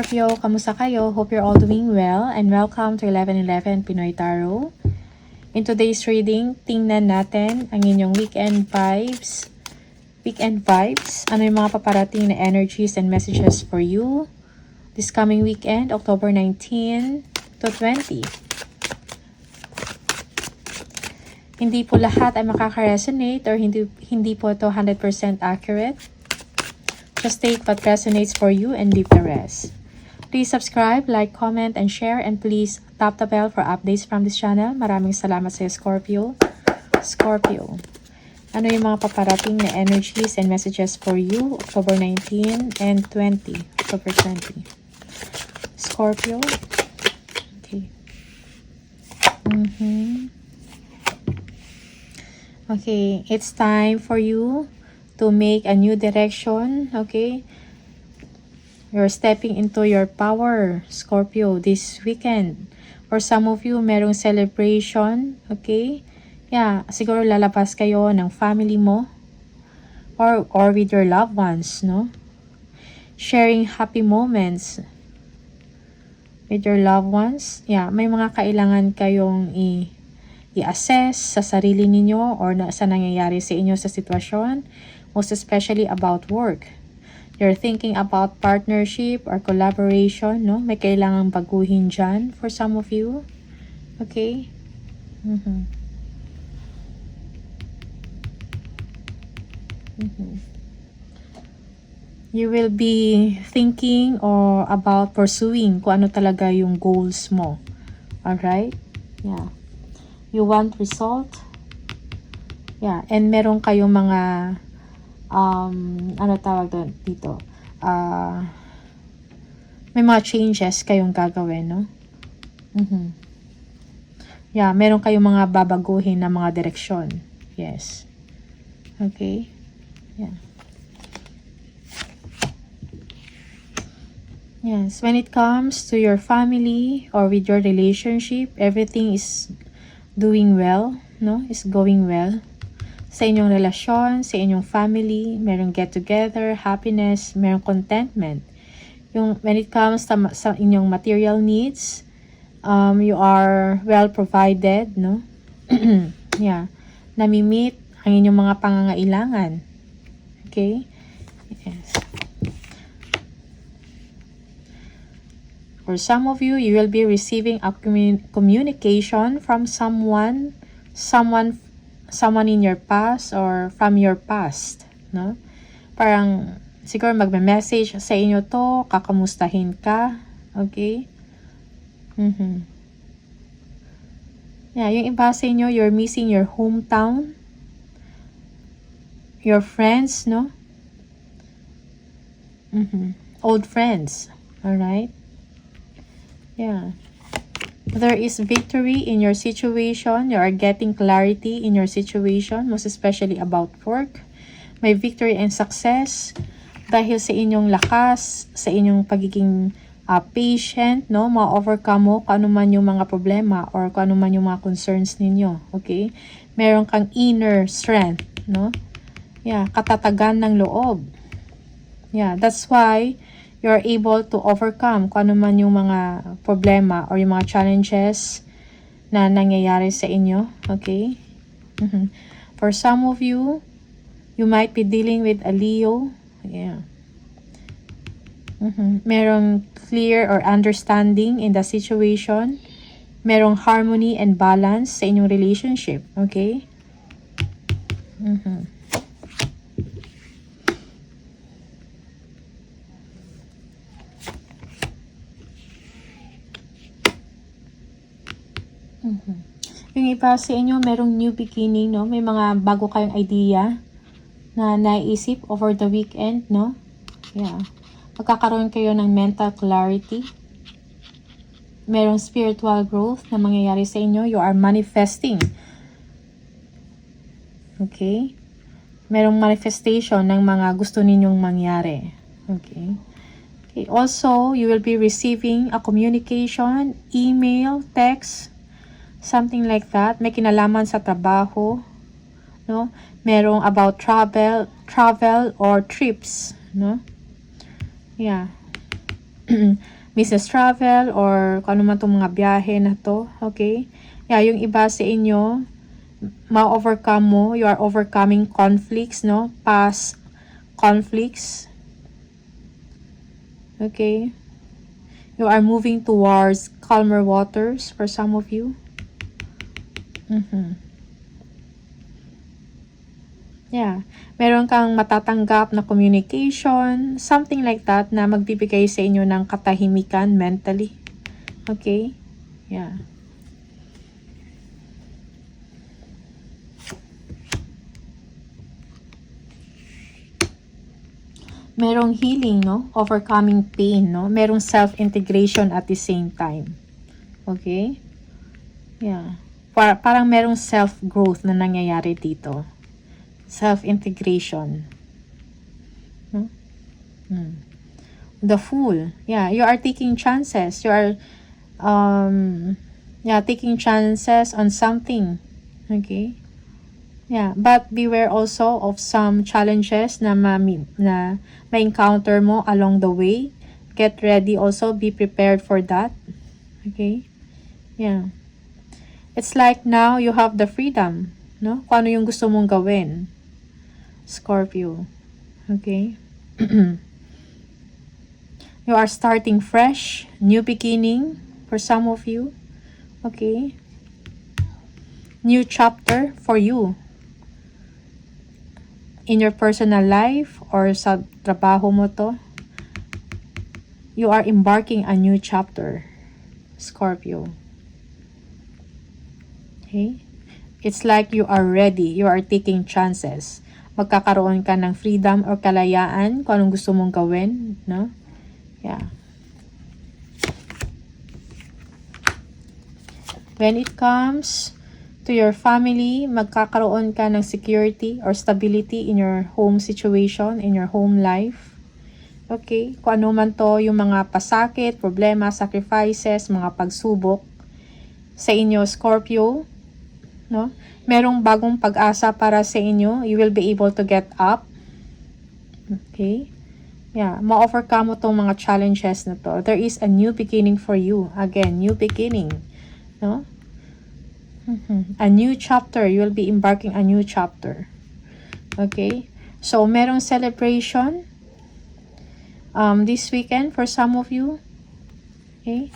Scorpio, kamusta kayo? Hope you're all doing well and welcome to 1111 Pinoy Tarot. In today's reading, tingnan natin ang inyong weekend vibes. Ano yung mga paparating na energies and messages for you this coming weekend, October 19 to 20. Hindi po lahat ay makaka-resonate or hindi po ito 100% accurate. Just take what resonates for you and leave the rest. Please subscribe, like, comment, and share. And please tap the bell for updates from this channel. Maraming salamat sa Scorpio. Scorpio, ano yung mga paparating na energies and messages for you October 19 and 20? October 20. Scorpio. Okay. Okay, it's time for you to make a new direction, okay? You're stepping into your power, Scorpio, this weekend. For some of you, merong celebration, okay? Yeah, siguro lalabas kayo ng family mo or with your loved ones, no? Sharing happy moments with your loved ones. Yeah, may mga kailangan kayong i-assess sa sarili ninyo or sa nangyayari sa inyo sa sitwasyon. Most especially about work. You're thinking about partnership or collaboration, no? May kailangang baguhin dyan for some of you. Okay? You will be thinking or about pursuing kung ano talaga yung goals mo. Alright? Yeah. You want result? Yeah. And meron kayong mga ano tawag doon dito? May mga changes kayong gagawin, no? Yeah, meron kayong mga babaguhin na mga direksyon. Yes. Okay? Yeah. Yes, when it comes to your family or with your relationship, everything is doing well, no? Is going well. Sa inyong relasyon, sa inyong family, merong get-together, happiness, merong contentment. When it comes sa inyong material needs, you are well provided, no? Yeah. Nami-meet ang inyong mga pangangailangan. Okay? Yes. For some of you, you will be receiving a communication from someone in your past or from your past, no? Parang siguro magme-message sa inyo to, kakamustahin ka, okay? Yeah, yung iba sa inyo, you're missing your hometown, your friends, no? Old friends, alright? Yeah. There is victory in your situation. You are getting clarity in your situation, most especially about work. May victory and success dahil sa inyong lakas, sa inyong pagiging patient, no? Ma-overcome mo kung ano man yung mga problema or kung ano man yung mga concerns ninyo. Okay? Meron kang inner strength, no? Yeah, katatagan ng loob. Yeah, that's why you're able to overcome kung ano man yung mga problema or yung mga challenges na nangyayari sa inyo. Okay? For some of you, you might be dealing with a Leo. Yeah. Merong clear or understanding in the situation. Merong harmony and balance sa inyong relationship. Okay? Yung iba sa inyo, merong new beginning, no? May mga bago kayong idea na naisip over the weekend, no? Yeah. Magkakaroon kayo ng mental clarity. Merong spiritual growth na mangyayari sa inyo. You are manifesting. Okay? Merong manifestation ng mga gusto ninyong mangyari. Okay? Okay. Also, you will be receiving a communication, email, text, something like that. May kinalaman sa trabaho, no? Merong about travel or trips, no? Yeah. business travel or kung ano man itong mga biyahe na to. Okay? Yeah, yung iba sa inyo, ma-overcome mo. You are overcoming conflicts, no? Past conflicts. Okay? You are moving towards calmer waters for some of you. Yeah. Meron kang matatanggap na communication, something like that, na magbibigay sa inyo ng katahimikan mentally. Okay? Yeah. Merong healing, no? Overcoming pain, no? Merong self-integration at the same time. Okay? Yeah. Parang merong self-growth na nangyayari dito. Self-integration. No? The Fool. Yeah, you are taking chances. You are taking chances on something. Okay? Yeah, but beware also of some challenges na ma-encounter mo along the way. Get ready also, be prepared for that. Okay? Yeah. It's like now you have the freedom, no? Kung ano yung gusto mong gawin. Scorpio. Okay? You are starting fresh, new beginning for some of you. Okay? New chapter for you. In your personal life or sa trabaho mo to, you are embarking a new chapter, Scorpio. Okay? It's like you are ready. You are taking chances. Magkakaroon ka ng freedom or kalayaan kung anong gusto mong gawin, no? Yeah. When it comes to your family, magkakaroon ka ng security or stability in your home situation, in your home life. Okay? Kung ano man to, yung mga pasakit, problema, sacrifices, mga pagsubok sa inyo, Scorpio, no? Merong bagong pag-asa para sa inyo. You will be able to get up. Okay? Yeah, ma-overcome mo tong mga challenges na to. There is a new beginning for you. Again, new beginning. No? A new chapter. You will be embarking a new chapter. Okay? So, merong celebration this weekend for some of you. Okay?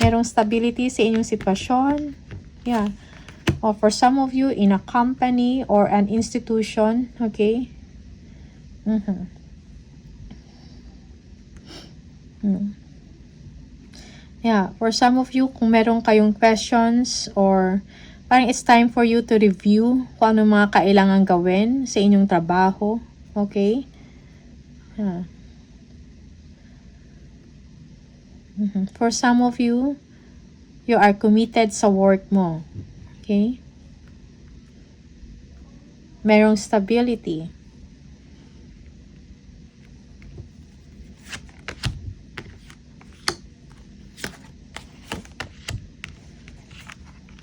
Merong stability sa inyong sitwasyon. Yeah. Or for some of you, in a company or an institution. Okay? Yeah, for some of you, kung meron kayong questions or parang it's time for you to review kung ano mga kailangan gawin sa inyong trabaho. Okay? Yeah. For some of you, you are committed sa work mo. Okay? Merong stability.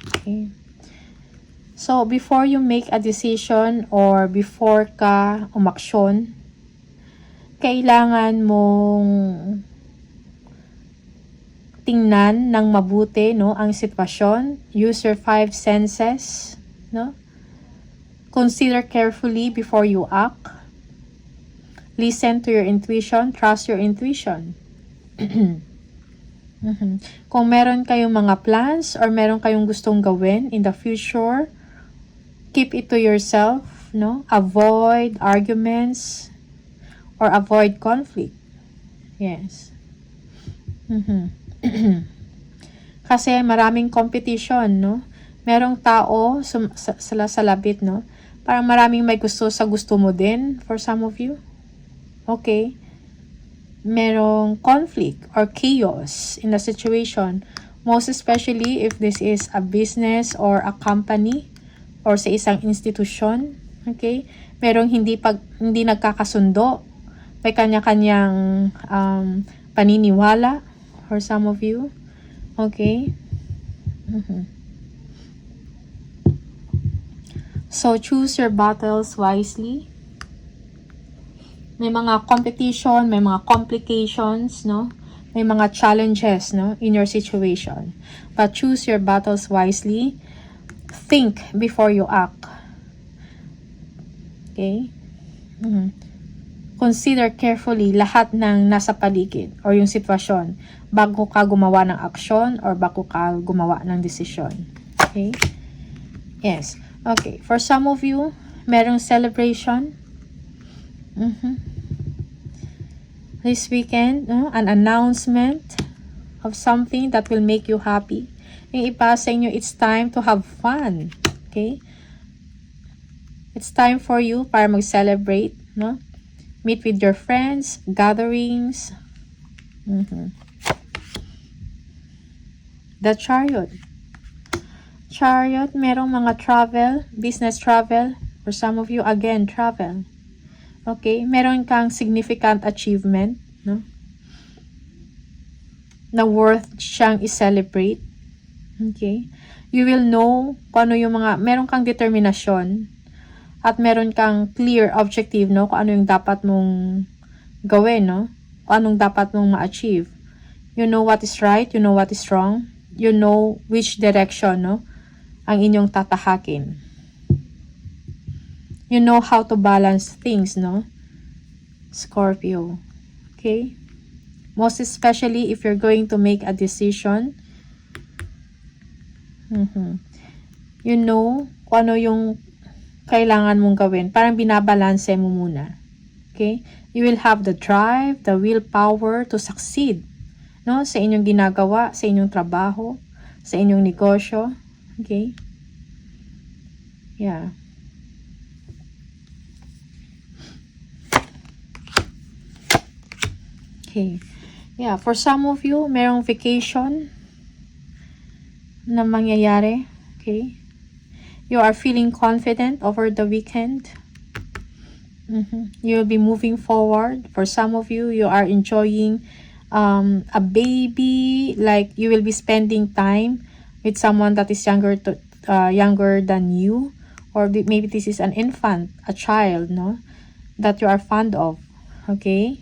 Okay. So, before you make a decision or before ka umaksyon, kailangan mong tingnan ng mabuti, no, ang sitwasyon. Use your 5 senses, no? Consider carefully before you act. Listen to your intuition. Trust your intuition. Kung meron kayong mga plans or meron kayong gustong gawin in the future, keep it to yourself, no? Avoid arguments or avoid conflict. Yes. Kasi maraming competition, no? Merong tao sa labit, no? Parang maraming may gusto sa gusto mo din for some of you. Okay? Merong conflict or chaos in the situation. Most especially if this is a business or a company or sa isang institusyon. Okay? Merong hindi nagkakasundo. May kanya-kanyang paniniwala for some of you. Okay? So, choose your battles wisely. May mga competition, may mga complications, no? may mga challenges, no, in your situation. But choose your battles wisely. Think before you act. Okay? Consider carefully lahat ng nasa paligid or yung sitwasyon bago ka gumawa ng aksyon or bago ka gumawa ng desisyon. Okay? Yes. Okay. For some of you, merong celebration. This weekend, an announcement of something that will make you happy. Yung iba sa inyo, it's time to have fun. Okay? It's time for you para mag-celebrate, no? Meet with your friends, gatherings. The Chariot. Chariot, merong mga travel, business travel. For some of you, again, travel. Okay? Meron kang significant achievement, no? Na worth siyang i-celebrate. Okay? You will know kung ano yung mga, meron kang determinasyon at meron kang clear objective, no? Kung ano yung dapat mong gawin, no? Kung anong dapat mong ma-achieve. You know what is right, you know what is wrong. You know which direction, no? Ang inyong tatahakin. You know how to balance things, no? Scorpio. Okay? Most especially if you're going to make a decision. You know kung ano yung kailangan mong gawin. Parang binabalanse mo muna. Okay? You will have the drive, the willpower to succeed. No? Sa inyong ginagawa, sa inyong trabaho, sa inyong negosyo. Okay? Yeah. Okay. Yeah, for some of you, merong vacation na mangyayari. Okay? You are feeling confident over the weekend. You'll be moving forward. For some of you, you are enjoying a baby. Like, you will be spending time with someone that is younger than you. Or maybe this is an infant, a child, no? That you are fond of. Okay?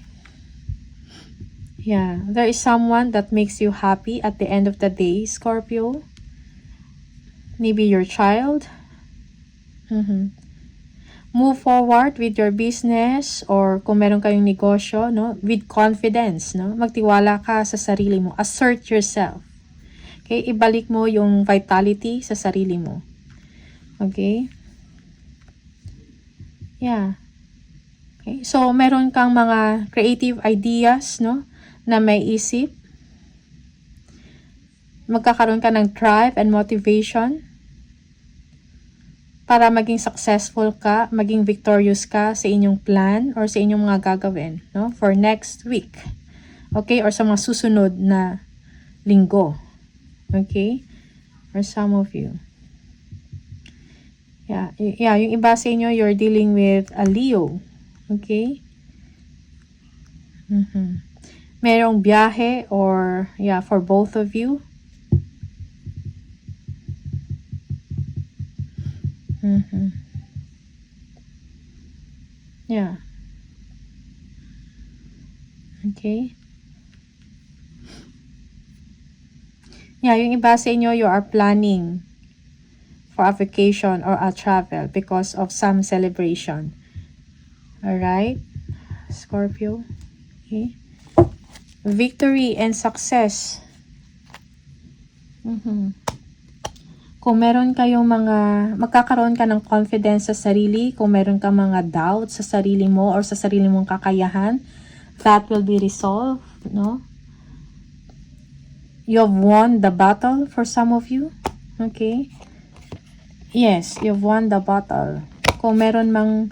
Yeah. There is someone that makes you happy at the end of the day, Scorpio. Maybe your child. Move forward with your business or kung meron kayong negosyo, no? With confidence, no? Magtiwala ka sa sarili mo. Assert yourself. Okay? Ibalik mo yung vitality sa sarili mo. Okay? Yeah. Okay? So, meron kang mga creative ideas, no? Na may isip. Magkakaroon ka ng drive and motivation para maging successful ka, maging victorious ka sa inyong plan or sa inyong mga gagawin, no? For next week. Okay? Or sa mga susunod na linggo. Okay? For some of you. Yeah, yung iba sa inyo, you're dealing with a Leo. Okay? Merong biyahe or, for both of you. Yeah. Okay. Yeah, yung iba sa inyo, you are planning for a vacation or a travel because of some celebration. Alright? Scorpio. Okay. Victory and success. Kung meron kayong magkakaroon ka ng confidence sa sarili, kung meron ka mga doubts sa sarili mo or sa sarili mong kakayahan, that will be resolved, no? You have won the battle for some of you. Okay? Yes, you've won the battle. Kung meron mang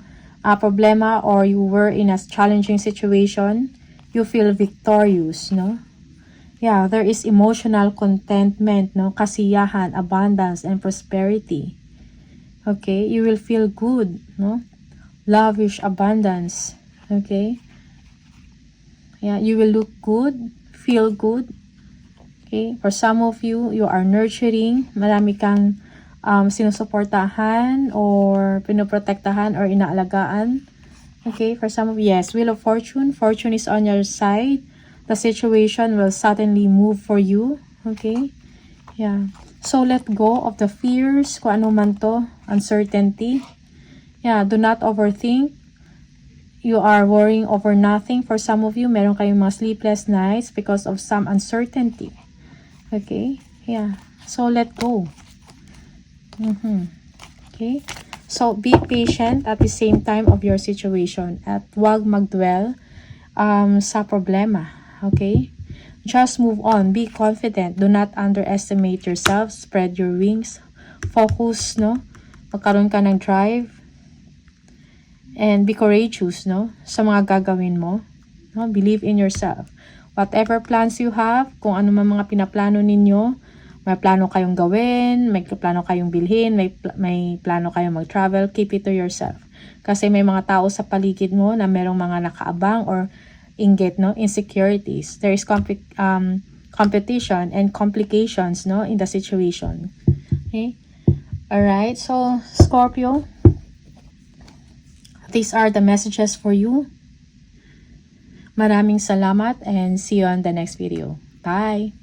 problema or you were in a challenging situation, you feel victorious, no? Yeah, there is emotional contentment, no? Kasiyahan, abundance, and prosperity. Okay? You will feel good, no? Lavish abundance. Okay? Yeah, you will look good, feel good. Okay? For some of you, you are nurturing. Marami kang sinusuportahan or pinoprotektahan or inaalagaan. Okay? For some of you, yes, Wheel of Fortune. Fortune is on your side. The situation will suddenly move for you. Okay? Yeah. So, let go of the fears, kung ano man to, uncertainty. Yeah, do not overthink. You are worrying over nothing. For some of you, meron kayong mga sleepless nights because of some uncertainty. Okay? Yeah. So, let go. Okay? So, be patient at the same time of your situation. At huwag magdwell sa problema. Okay? Just move on. Be confident. Do not underestimate yourself. Spread your wings. Focus, no? Magkaroon ka ng drive. And be courageous, no? Sa mga gagawin mo. No? Believe in yourself. Whatever plans you have, kung ano man mga pinaplano ninyo, may plano kayong gawin, may plano kayong bilhin, may plano kayong mag-travel, keep it to yourself. Kasi may mga tao sa paligid mo na merong mga nakaabang or inggit, no? Insecurities. There is competition and complications, no? In the situation. Okay? Alright, so Scorpio, these are the messages for you. Maraming salamat and see you on the next video. Bye!